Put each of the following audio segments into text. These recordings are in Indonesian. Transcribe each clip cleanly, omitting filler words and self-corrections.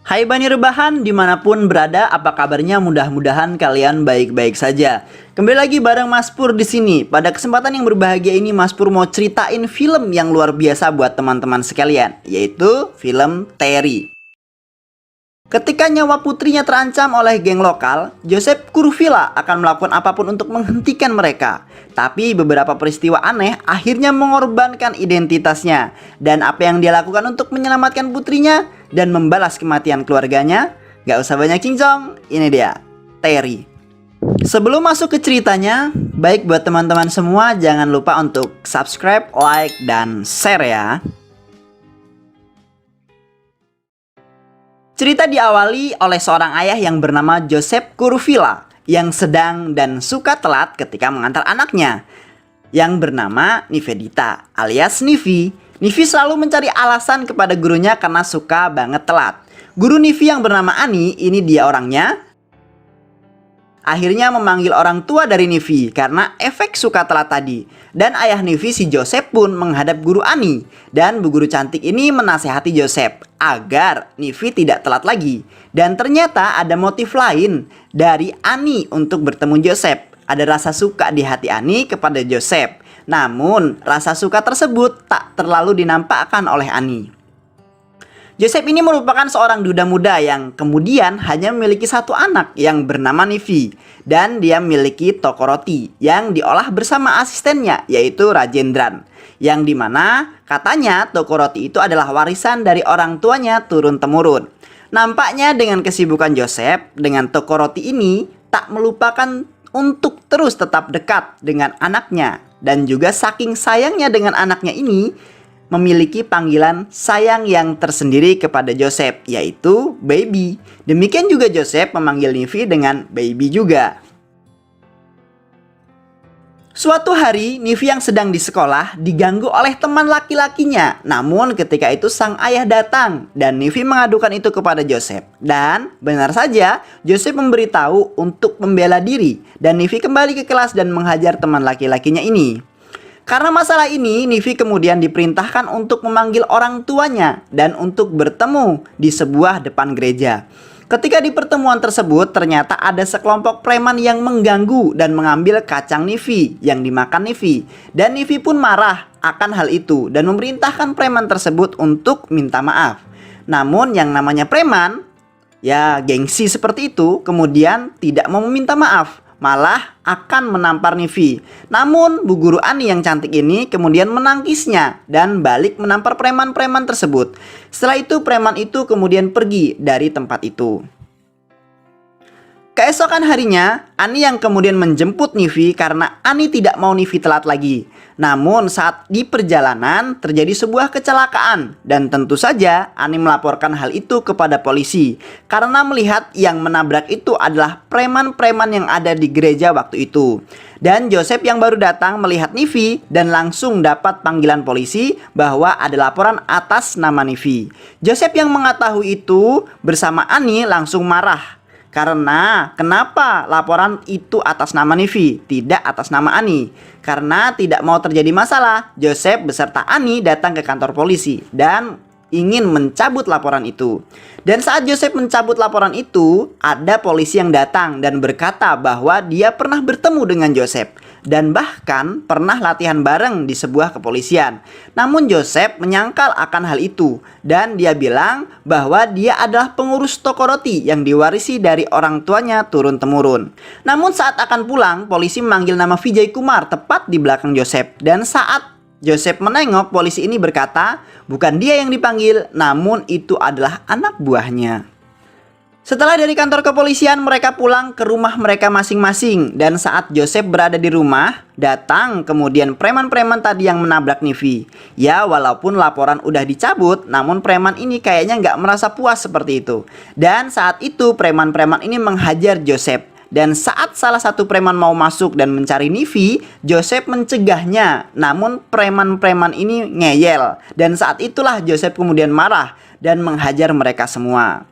Hai Bani Rebahan, dimanapun berada, apa kabarnya? Mudah-mudahan kalian baik-baik saja. Kembali lagi bareng Mas Pur di sini. Pada kesempatan yang berbahagia ini, Mas Pur mau ceritain film yang luar biasa buat teman-teman sekalian, yaitu film Terry. Ketika nyawa putrinya terancam oleh geng lokal, Joseph Kurvilla akan melakukan apapun untuk menghentikan mereka. Tapi beberapa peristiwa aneh akhirnya mengorbankan identitasnya. Dan apa yang dia lakukan untuk menyelamatkan putrinya dan membalas kematian keluarganya? Gak usah banyak cincong, ini dia, Terry. Sebelum masuk ke ceritanya, baik buat teman-teman semua, jangan lupa untuk subscribe, like, dan share ya. Cerita diawali oleh seorang ayah yang bernama Joseph Kurvilla yang sedang dan suka telat ketika mengantar anaknya yang bernama Nivedita alias Nivi. Nivi selalu mencari alasan kepada gurunya karena suka banget telat. Guru Nivi yang bernama Ani, ini dia orangnya, akhirnya memanggil orang tua dari Nivi karena efek suka telat tadi. Dan ayah Nivi si Joseph pun menghadap guru Ani. Dan bu guru cantik ini menasehati Joseph agar Nivi tidak telat lagi. Dan ternyata ada motif lain dari Ani untuk bertemu Joseph. Ada rasa suka di hati Ani kepada Joseph. Namun rasa suka tersebut tak terlalu dinampakkan oleh Ani. Joseph ini merupakan seorang duda muda yang kemudian hanya memiliki satu anak yang bernama Nivi. Dan dia memiliki toko roti yang diolah bersama asistennya, yaitu Rajendran. Yang dimana katanya toko roti itu adalah warisan dari orang tuanya turun-temurun. Nampaknya dengan kesibukan Joseph dengan toko roti ini tak melupakan untuk terus tetap dekat dengan anaknya. Dan juga saking sayangnya dengan anaknya ini, memiliki panggilan sayang yang tersendiri kepada Joseph, yaitu baby. Demikian juga Joseph memanggil Nivi dengan baby juga. Suatu hari, Nivi yang sedang di sekolah diganggu oleh teman laki-lakinya. Namun ketika itu sang ayah datang dan Nivi mengadukan itu kepada Joseph. Dan benar saja, Joseph memberitahu untuk membela diri. Dan Nivi kembali ke kelas dan menghajar teman laki-lakinya ini. Karena masalah ini, Nivi kemudian diperintahkan untuk memanggil orang tuanya dan untuk bertemu di sebuah depan gereja. Ketika di pertemuan tersebut, ternyata ada sekelompok preman yang mengganggu dan mengambil kacang Nivi yang dimakan Nivi. Dan Nivi pun marah akan hal itu dan memerintahkan preman tersebut untuk minta maaf. Namun yang namanya preman, ya gengsi seperti itu, kemudian tidak mau meminta maaf, malah akan menampar Nivi. Namun bu guru Ani yang cantik ini kemudian menangkisnya dan balik menampar preman-preman tersebut. Setelah itu preman itu kemudian pergi dari tempat itu. Keesokan harinya, Ani yang kemudian menjemput Nivi karena Ani tidak mau Nivi telat lagi. Namun saat di perjalanan terjadi sebuah kecelakaan dan tentu saja Ani melaporkan hal itu kepada polisi karena melihat yang menabrak itu adalah preman-preman yang ada di gereja waktu itu. Dan Joseph yang baru datang melihat Nivi dan langsung dapat panggilan polisi bahwa ada laporan atas nama Nivi. Joseph yang mengetahui itu bersama Ani langsung marah. Karena kenapa laporan itu atas nama Nivi, tidak atas nama Ani? Karena tidak mau terjadi masalah, Joseph beserta Ani datang ke kantor polisi dan ingin mencabut laporan itu. Dan saat Joseph mencabut laporan itu, ada polisi yang datang dan berkata bahwa dia pernah bertemu dengan Joseph dan bahkan pernah latihan bareng di sebuah kepolisian. Namun Joseph menyangkal akan hal itu dan dia bilang bahwa dia adalah pengurus toko roti yang diwarisi dari orang tuanya turun-temurun. Namun saat akan pulang, polisi memanggil nama Vijay Kumar tepat di belakang Joseph. Dan saat Joseph menengok, polisi ini berkata bukan dia yang dipanggil, namun itu adalah anak buahnya. Setelah dari kantor kepolisian, mereka pulang ke rumah mereka masing-masing. Dan saat Joseph berada di rumah, datang kemudian preman-preman tadi yang menabrak Nivi. Ya walaupun laporan udah dicabut, namun preman ini kayaknya nggak merasa puas seperti itu. Dan saat itu preman-preman ini menghajar Joseph. Dan saat salah satu preman mau masuk dan mencari Nivi, Joseph mencegahnya. Namun preman-preman ini ngeyel. Dan saat itulah Joseph kemudian marah dan menghajar mereka semua.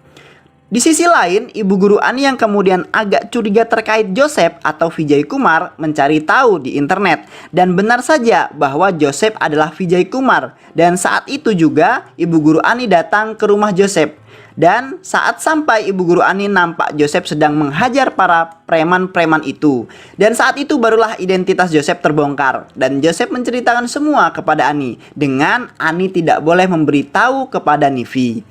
Di sisi lain, ibu guru Ani yang kemudian agak curiga terkait Joseph atau Vijay Kumar mencari tahu di internet. Dan benar saja bahwa Joseph adalah Vijay Kumar. Dan saat itu juga ibu guru Ani datang ke rumah Joseph. Dan saat sampai, ibu guru Ani nampak Joseph sedang menghajar para preman-preman itu. Dan saat itu barulah identitas Joseph terbongkar. Dan Joseph menceritakan semua kepada Ani, dengan Ani tidak boleh memberitahu kepada Nivi.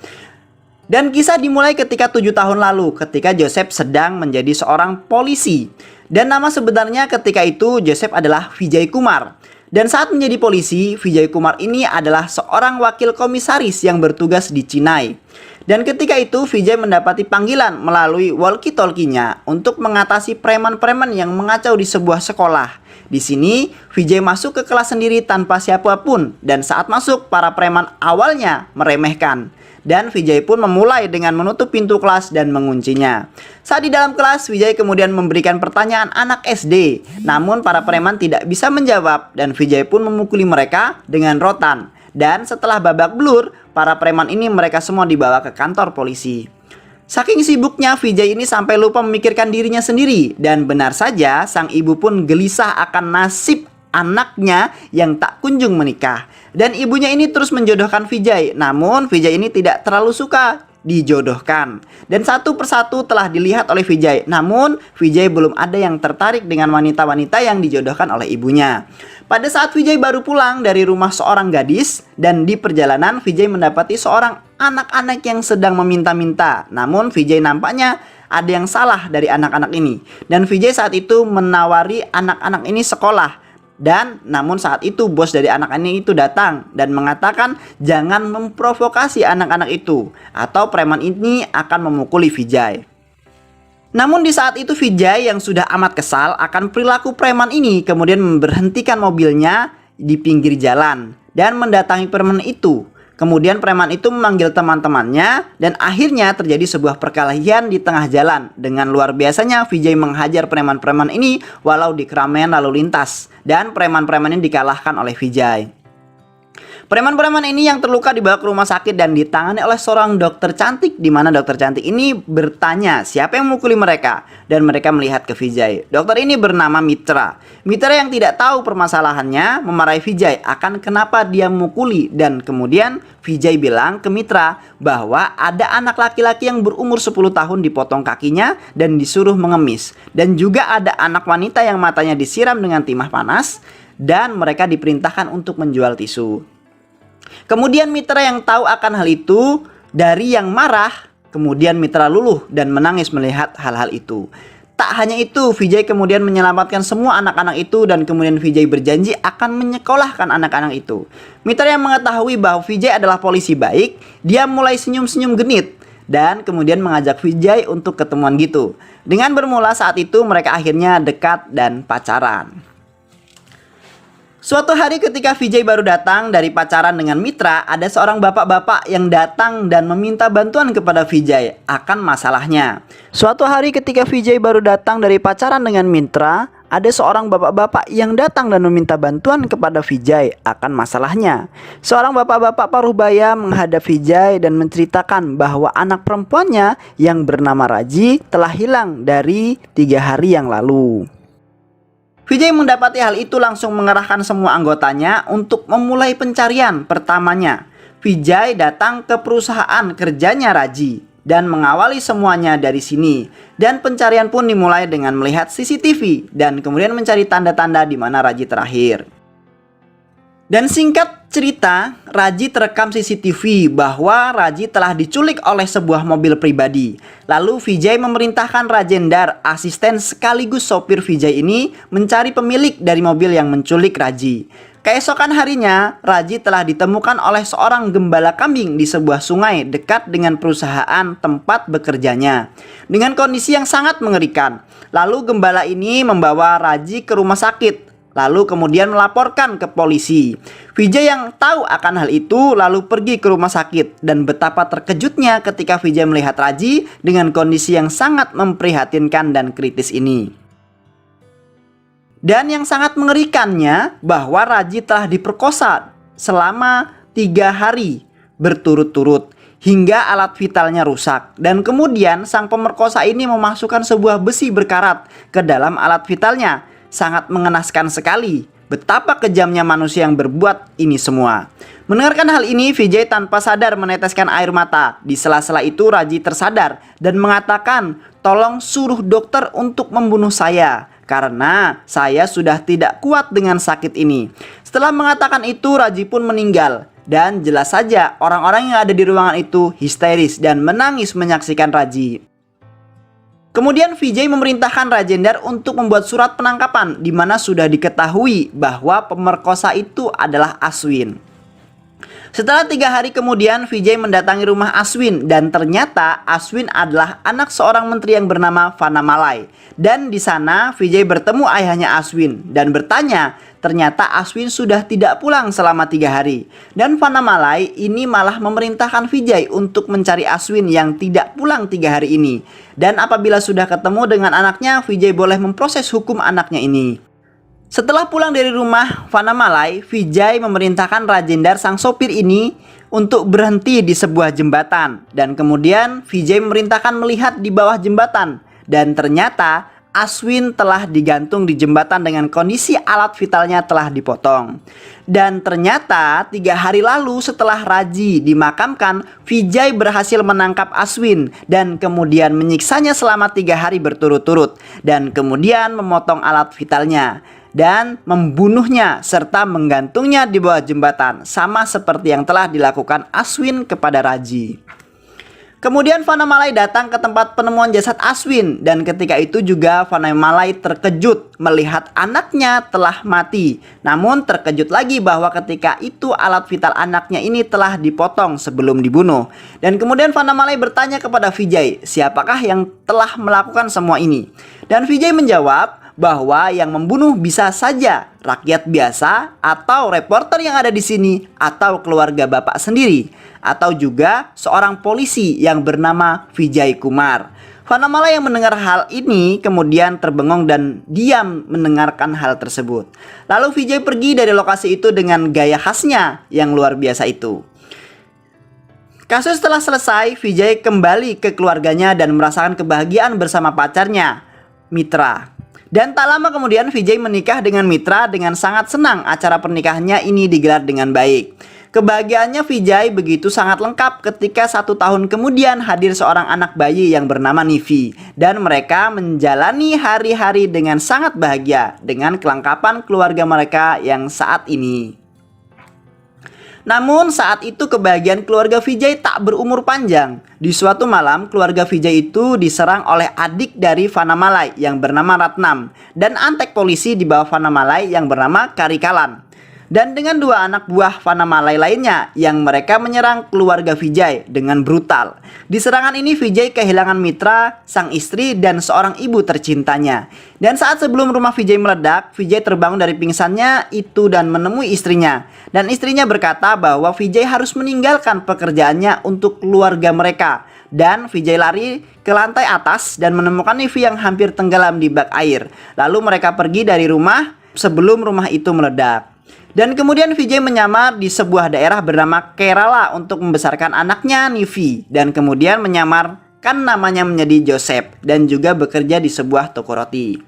Dan kisah dimulai ketika 7 tahun lalu, ketika Joseph sedang menjadi seorang polisi. Dan nama sebenarnya ketika itu Joseph adalah Vijay Kumar. Dan saat menjadi polisi, Vijay Kumar ini adalah seorang wakil komisaris yang bertugas di Chennai. Dan ketika itu Vijay mendapati panggilan melalui walkie-talkie-nya untuk mengatasi preman-preman yang mengacau di sebuah sekolah. Di sini Vijay masuk ke kelas sendiri tanpa siapapun, dan saat masuk para preman awalnya meremehkan. Dan Vijay pun memulai dengan menutup pintu kelas dan menguncinya. Saat di dalam kelas, Vijay kemudian memberikan pertanyaan anak SD. Namun para preman tidak bisa menjawab, dan Vijay pun memukuli mereka dengan rotan. Dan setelah babak belur, para preman ini mereka semua dibawa ke kantor polisi. Saking sibuknya Vijay ini sampai lupa memikirkan dirinya sendiri. Dan benar saja sang ibu pun gelisah akan nasib anaknya yang tak kunjung menikah. Dan ibunya ini terus menjodohkan Vijay. Namun Vijay ini tidak terlalu suka dijodohkan. Dan satu persatu telah dilihat oleh Vijay. Namun Vijay belum ada yang tertarik dengan wanita-wanita yang dijodohkan oleh ibunya. Pada saat Vijay baru pulang dari rumah seorang gadis, dan di perjalanan Vijay mendapati seorang anak-anak yang sedang meminta-minta. Namun Vijay nampaknya ada yang salah dari anak-anak ini. Dan Vijay saat itu menawari anak-anak ini sekolah. Dan namun saat itu bos dari anak-anak itu datang dan mengatakan jangan memprovokasi anak-anak itu, atau preman ini akan memukuli Vijay. Namun di saat itu Vijay yang sudah amat kesal akan perilaku preman ini kemudian memberhentikan mobilnya di pinggir jalan dan mendatangi preman itu. Kemudian preman itu memanggil teman-temannya, dan akhirnya terjadi sebuah perkelahian di tengah jalan. Dengan luar biasanya Vijay menghajar preman-preman ini walau di keramaian lalu lintas, dan preman-preman ini dikalahkan oleh Vijay. Preman-preman ini yang terluka dibawa ke rumah sakit dan ditangani oleh seorang dokter cantik, di mana dokter cantik ini bertanya siapa yang memukuli mereka, dan mereka melihat ke Vijay. Dokter ini bernama Mitra. Mitra yang tidak tahu permasalahannya memarahi Vijay akan kenapa dia memukuli, dan kemudian Vijay bilang ke Mitra bahwa ada anak laki-laki yang berumur 10 tahun dipotong kakinya dan disuruh mengemis, dan juga ada anak wanita yang matanya disiram dengan timah panas dan mereka diperintahkan untuk menjual tisu. Kemudian Mitra yang tahu akan hal itu dari yang marah, kemudian Mitra luluh dan menangis melihat hal-hal itu. Tak hanya itu, Vijay kemudian menyelamatkan semua anak-anak itu, dan kemudian Vijay berjanji akan menyekolahkan anak-anak itu. Mitra yang mengetahui bahwa Vijay adalah polisi baik, dia mulai senyum-senyum genit dan kemudian mengajak Vijay untuk ketemuan gitu. Dengan bermula saat itu mereka akhirnya dekat dan pacaran. Suatu hari ketika Vijay baru datang dari pacaran dengan Mitra, ada seorang bapak-bapak yang datang dan meminta bantuan kepada Vijay akan masalahnya. Suatu hari ketika Vijay baru datang dari pacaran dengan Mitra, ada seorang bapak-bapak yang datang dan meminta bantuan kepada Vijay akan masalahnya. Seorang bapak-bapak Parubaya menghadap Vijay dan menceritakan bahwa anak perempuannya yang bernama Raji telah hilang dari 3 hari yang lalu. Vijay mendapati hal itu langsung mengerahkan semua anggotanya untuk memulai pencarian pertamanya. Vijay datang ke perusahaan kerjanya Raji dan mengawali semuanya dari sini. Dan pencarian pun dimulai dengan melihat CCTV dan kemudian mencari tanda-tanda di mana Raji terakhir. Dan singkat cerita, Raji terekam CCTV bahwa Raji telah diculik oleh sebuah mobil pribadi. Lalu Vijay memerintahkan Rajendar, asisten sekaligus sopir Vijay ini, mencari pemilik dari mobil yang menculik Raji. Keesokan harinya, Raji telah ditemukan oleh seorang gembala kambing di sebuah sungai dekat dengan perusahaan tempat bekerjanya, dengan kondisi yang sangat mengerikan. Lalu gembala ini membawa Raji ke rumah sakit, lalu kemudian melaporkan ke polisi. Vijay yang tahu akan hal itu lalu pergi ke rumah sakit, dan betapa terkejutnya ketika Vijay melihat Raji dengan kondisi yang sangat memprihatinkan dan kritis ini. Dan yang sangat mengerikannya bahwa Raji telah diperkosa selama 3 hari berturut-turut hingga alat vitalnya rusak. Dan kemudian sang pemerkosa ini memasukkan sebuah besi berkarat ke dalam alat vitalnya. Sangat mengenaskan sekali. betapa kejamnya manusia yang berbuat ini semua. Mendengarkan hal ini, Vijay tanpa sadar meneteskan air mata. Di sela-sela itu Raji tersadar dan mengatakan, "Tolong suruh dokter untuk membunuh saya, karena saya sudah tidak kuat dengan sakit ini." Setelah mengatakan itu, Raji pun meninggal. Dan jelas saja orang-orang yang ada di ruangan itu histeris dan menangis menyaksikan Raji. Kemudian Vijay memerintahkan Rajendra untuk membuat surat penangkapan di mana sudah diketahui bahwa pemerkosa itu adalah Aswin. Setelah 3 hari kemudian, Vijay mendatangi rumah Aswin dan ternyata Aswin adalah anak seorang menteri yang bernama Vanamalai. Dan di sana Vijay bertemu ayahnya Aswin dan bertanya, ternyata Aswin sudah tidak pulang selama 3 hari. Dan Vanamalai ini malah memerintahkan Vijay untuk mencari Aswin yang tidak pulang 3 hari ini. Dan apabila sudah ketemu dengan anaknya, Vijay boleh memproses hukum anaknya ini. Setelah pulang dari rumah Vanamalai, Vijay memerintahkan Rajendra sang sopir ini untuk berhenti di sebuah jembatan. Dan kemudian Vijay memerintahkan melihat di bawah jembatan. Dan ternyata Aswin telah digantung di jembatan dengan kondisi alat vitalnya telah dipotong. Dan ternyata 3 hari lalu setelah Raji dimakamkan, Vijay berhasil menangkap Aswin dan kemudian menyiksanya selama 3 hari berturut-turut. Dan kemudian memotong alat vitalnya dan membunuhnya serta menggantungnya di bawah jembatan, sama seperti yang telah dilakukan Aswin kepada Raji. Kemudian Vanamalai datang ke tempat penemuan jasad Aswin dan ketika itu juga Vanamalai terkejut melihat anaknya telah mati. Namun terkejut lagi bahwa ketika itu alat vital anaknya ini telah dipotong sebelum dibunuh. Dan kemudian Vanamalai bertanya kepada Vijay, siapakah yang telah melakukan semua ini? Dan Vijay menjawab bahwa yang membunuh bisa saja rakyat biasa atau reporter yang ada di sini atau keluarga bapak sendiri atau juga seorang polisi yang bernama Vijay Kumar. Vanamalai yang mendengar hal ini kemudian terbengong dan diam mendengarkan hal tersebut. Lalu Vijay pergi dari lokasi itu dengan gaya khasnya yang luar biasa itu. Kasus telah selesai, Vijay kembali ke keluarganya dan merasakan kebahagiaan bersama pacarnya, Mitra. Dan tak lama kemudian Vijay menikah dengan Mitra dengan sangat senang acara pernikahannya ini digelar dengan baik. Kebahagiaannya Vijay begitu sangat lengkap ketika 1 tahun kemudian hadir seorang anak bayi yang bernama Nivi. Dan mereka menjalani hari-hari dengan sangat bahagia dengan kelengkapan keluarga mereka yang saat ini. Namun saat itu kebahagiaan keluarga Vijay tak berumur panjang. Di suatu malam keluarga Vijay itu diserang oleh adik dari Vanamalai yang bernama Ratnam dan antek polisi di bawah Vanamalai yang bernama Karikalan. Dan dengan 2 anak buah Vanamalai lainnya yang mereka menyerang keluarga Vijay dengan brutal. Di serangan ini Vijay kehilangan Mitra, sang istri dan seorang ibu tercintanya. Dan saat sebelum rumah Vijay meledak, Vijay terbangun dari pingsannya itu dan menemui istrinya. Dan istrinya berkata bahwa Vijay harus meninggalkan pekerjaannya untuk keluarga mereka. Dan Vijay lari ke lantai atas dan menemukan Nivi yang hampir tenggelam di bak air. Lalu mereka pergi dari rumah sebelum rumah itu meledak. Dan kemudian Vijay menyamar di sebuah daerah bernama Kerala untuk membesarkan anaknya Nivi. Dan kemudian menyamarkan namanya menjadi Joseph dan juga bekerja di sebuah toko roti.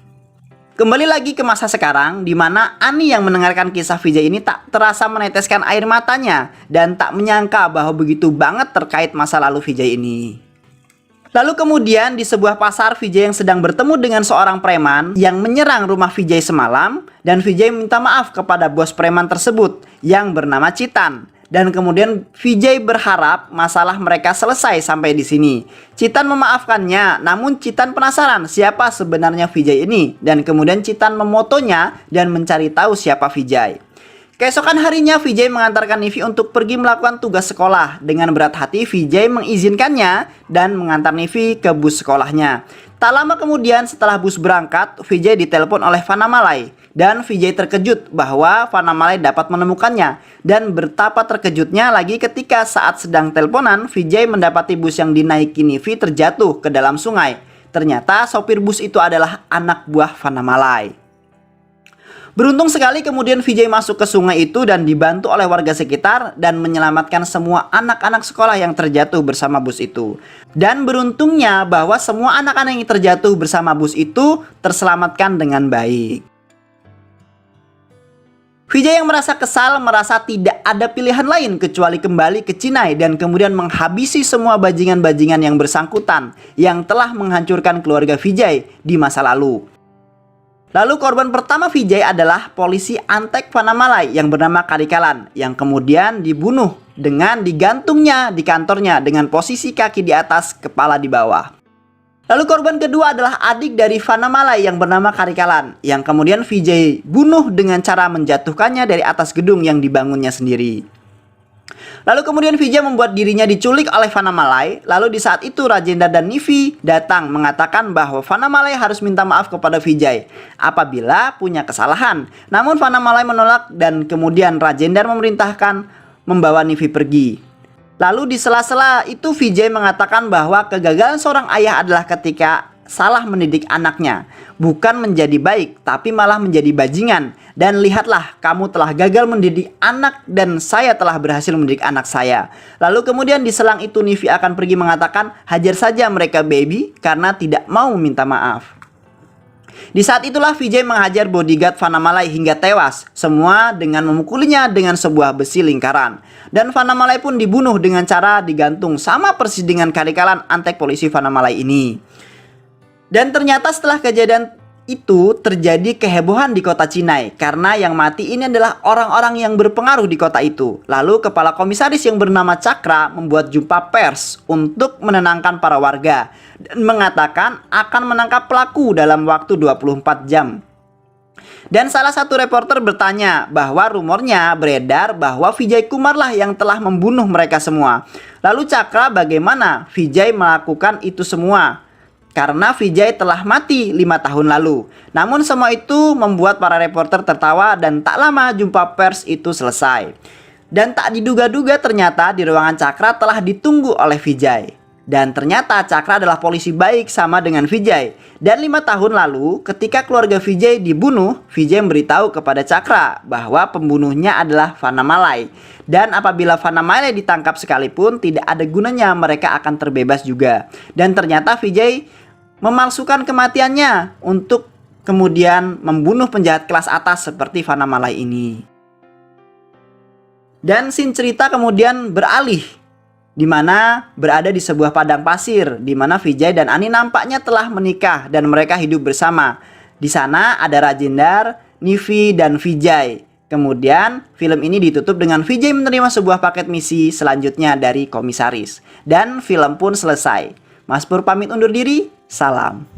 Kembali lagi ke masa sekarang di mana Ani yang mendengarkan kisah Vijay ini tak terasa meneteskan air matanya dan tak menyangka bahwa begitu banget terkait masa lalu Vijay ini. Lalu kemudian di sebuah pasar Vijay yang sedang bertemu dengan seorang preman yang menyerang rumah Vijay semalam dan Vijay minta maaf kepada bos preman tersebut yang bernama Citan. Dan kemudian Vijay berharap masalah mereka selesai sampai di sini. Citan memaafkannya, namun Citan penasaran siapa sebenarnya Vijay ini dan kemudian Citan memotonya dan mencari tahu siapa Vijay. Keesokan harinya Vijay mengantarkan Nivi untuk pergi melakukan tugas sekolah. Dengan berat hati Vijay mengizinkannya dan mengantar Nivi ke bus sekolahnya. Tak lama kemudian setelah bus berangkat, Vijay ditelepon oleh Vanamalai. Dan Vijay terkejut bahwa Vanamalai dapat menemukannya. Dan betapa terkejutnya lagi ketika saat sedang teleponan Vijay mendapati bus yang dinaiki Nivi terjatuh ke dalam sungai. Ternyata sopir bus itu adalah anak buah Vanamalai. Beruntung sekali kemudian Vijay masuk ke sungai itu dan dibantu oleh warga sekitar dan menyelamatkan semua anak-anak sekolah yang terjatuh bersama bus itu. Dan beruntungnya bahwa semua anak-anak yang terjatuh bersama bus itu terselamatkan dengan baik. Vijay yang merasa kesal, merasa tidak ada pilihan lain kecuali kembali ke Chinai dan kemudian menghabisi semua bajingan-bajingan yang bersangkutan yang telah menghancurkan keluarga Vijay di masa lalu. Lalu korban pertama Vijay adalah polisi Antek Vanamalai yang bernama Karikalan yang kemudian dibunuh dengan digantungnya di kantornya dengan posisi kaki di atas, kepala di bawah. Lalu korban kedua adalah adik dari Vanamalai yang bernama Karikalan yang kemudian Vijay bunuh dengan cara menjatuhkannya dari atas gedung yang dibangunnya sendiri. Lalu kemudian Vijay membuat dirinya diculik oleh Vanamalai. Lalu di saat itu Rajendra dan Nivi datang mengatakan bahwa Vanamalai harus minta maaf kepada Vijay apabila punya kesalahan. Namun Vanamalai menolak dan kemudian Rajendra memerintahkan membawa Nivi pergi. Lalu di sela-sela itu Vijay mengatakan bahwa kegagalan seorang ayah adalah ketika salah mendidik anaknya, bukan menjadi baik tapi malah menjadi bajingan. Dan lihatlah, kamu telah gagal mendidik anak dan saya telah berhasil mendidik anak saya. Lalu kemudian di selang itu Nivi akan pergi mengatakan hajar saja mereka baby karena tidak mau minta maaf. Di saat itulah Vijay menghajar bodyguard Vanamalai hingga tewas, semua dengan memukulinya dengan sebuah besi lingkaran. Dan Vanamalai pun dibunuh dengan cara digantung, sama persis dengan Karikalan Antek polisi Vanamalai ini. Dan ternyata setelah kejadian itu terjadi kehebohan di kota Chinai karena yang mati ini adalah orang-orang yang berpengaruh di kota itu. Lalu kepala komisaris yang bernama Cakra membuat jumpa pers untuk menenangkan para warga dan mengatakan akan menangkap pelaku dalam waktu 24 jam. Dan salah satu reporter bertanya bahwa rumornya beredar bahwa Vijay Kumar lah yang telah membunuh mereka semua. Lalu Cakra, bagaimana Vijay melakukan itu semua? Karena Vijay telah mati 5 tahun lalu. Namun semua itu membuat para reporter tertawa dan tak lama jumpa pers itu selesai. Dan tak diduga-duga ternyata di ruangan Cakra telah ditunggu oleh Vijay. Dan ternyata Cakra adalah polisi baik sama dengan Vijay. Dan 5 tahun lalu ketika keluarga Vijay dibunuh, Vijay memberitahu kepada Cakra bahwa pembunuhnya adalah Vanamalai. Dan apabila Vanamalai ditangkap sekalipun tidak ada gunanya, mereka akan terbebas juga. Dan ternyata Vijay memalsukan kematiannya untuk kemudian membunuh penjahat kelas atas seperti Vanamalai ini. Dan scene cerita kemudian beralih di mana berada di sebuah padang pasir di mana Vijay dan Ani nampaknya telah menikah dan mereka hidup bersama. Di sana ada Rajendra, Nivi dan Vijay. Kemudian film ini ditutup dengan Vijay menerima sebuah paket misi selanjutnya dari komisaris dan film pun selesai. Mas Pur pamit undur diri. Salam.